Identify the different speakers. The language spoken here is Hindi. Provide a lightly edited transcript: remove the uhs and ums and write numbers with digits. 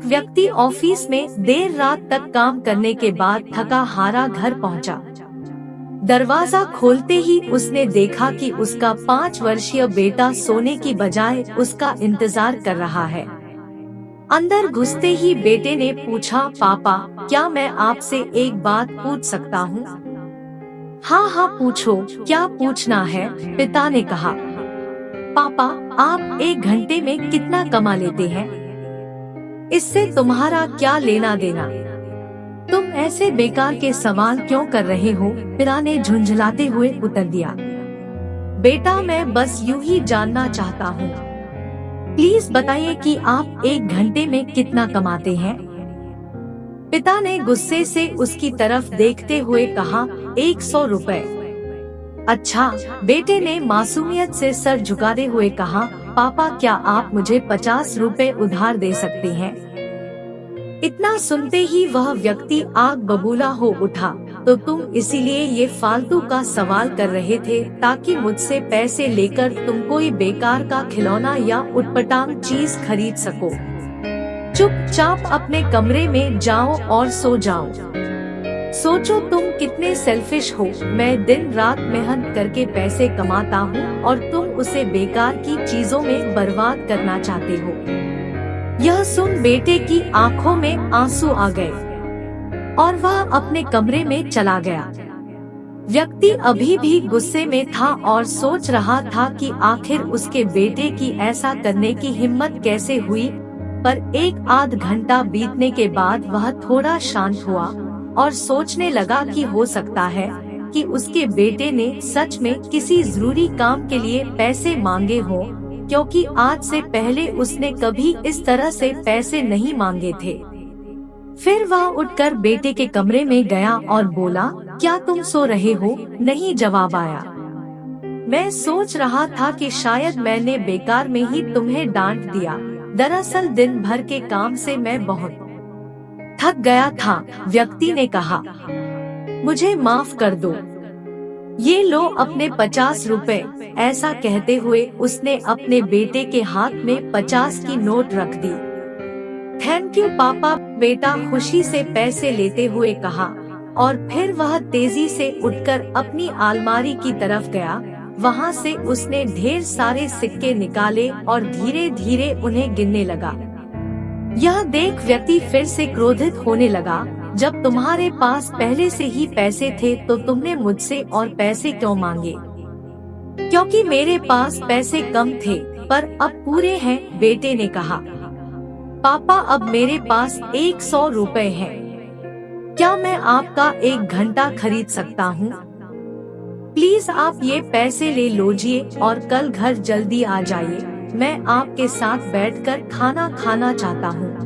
Speaker 1: एक व्यक्ति ऑफिस में देर रात तक काम करने के बाद थका हारा घर पहुंचा। दरवाजा खोलते ही उसने देखा कि उसका 5 वर्षीय बेटा सोने की बजाय उसका इंतजार कर रहा है। अंदर घुसते ही बेटे ने पूछा, पापा क्या मैं आपसे एक बात पूछ सकता हूँ? हाँ हाँ पूछो, क्या पूछना है? पिता ने कहा। पापा आप 1 घंटे में कितना कमा लेते हैं? इससे तुम्हारा क्या लेना देना? तुम ऐसे बेकार के सवाल क्यों कर रहे हो? पिता ने झुंझलाते हुए उत्तर दिया। बेटा मैं बस यूं ही जानना चाहता हूँ, प्लीज बताइए कि आप 1 घंटे में कितना कमाते हैं? पिता ने गुस्से से उसकी तरफ देखते हुए कहा, 100 रुपए। अच्छा, बेटे ने मासूमियत से सर झुकाते हुए कहा, पापा क्या आप मुझे 50 रुपए उधार दे सकते हैं? इतना सुनते ही वह व्यक्ति आग बबूला हो उठा, तो तुम इसीलिए ये फालतू का सवाल कर रहे थे ताकि मुझसे पैसे लेकर तुम कोई बेकार का खिलौना या उटपटांग चीज खरीद सको। चुपचाप अपने कमरे में जाओ और सो जाओ। सोचो तुम कितने सेल्फिश हो। मैं दिन रात मेहनत करके पैसे कमाता हूँ और तुम उसे बेकार की चीजों में बर्बाद करना चाहते हो। यह सुन बेटे की आंखों में आंसू आ गए और वह अपने कमरे में चला गया। व्यक्ति अभी भी गुस्से में था और सोच रहा था कि आखिर उसके बेटे की ऐसा करने की हिम्मत कैसे हुई। पर 1 आध घंटा बीतने के बाद वह थोड़ा शांत हुआ और सोचने लगा कि हो सकता है कि उसके बेटे ने सच में किसी जरूरी काम के लिए पैसे मांगे हो, क्योंकि आज से पहले उसने कभी इस तरह से पैसे नहीं मांगे थे। फिर वह उठकर बेटे के कमरे में गया और बोला, क्या तुम सो रहे हो? नहीं जवाब आया। मैं सोच रहा था कि शायद मैंने बेकार में ही तुम्हें डांट दिया। दरअसल दिन भर के काम से मैं बहुत थक गया था। व्यक्ति ने कहा, मुझे माफ कर दो। ये लो अपने 50 रुपए। ऐसा कहते हुए उसने अपने बेटे के हाथ में 50 की नोट रख दी। थैंक यू पापा, बेटा खुशी से पैसे लेते हुए कहा और फिर वह तेजी से उठकर अपनी अलमारी की तरफ गया। वहां से उसने ढेर सारे सिक्के निकाले और धीरे धीरे उन्हें गिनने लगा। यह देख व्यक्ति फिर से क्रोधित होने लगा, जब तुम्हारे पास पहले से ही पैसे थे तो तुमने मुझसे और पैसे क्यों मांगे? क्योंकि मेरे पास पैसे कम थे, पर अब पूरे हैं, बेटे ने कहा। पापा अब मेरे पास 100 रुपए हैं। क्या मैं आपका 1 घंटा खरीद सकता हूँ? प्लीज आप ये पैसे ले लीजिए और कल घर जल्दी आ जाइए। मैं आपके साथ बैठकर खाना खाना चाहता हूँ।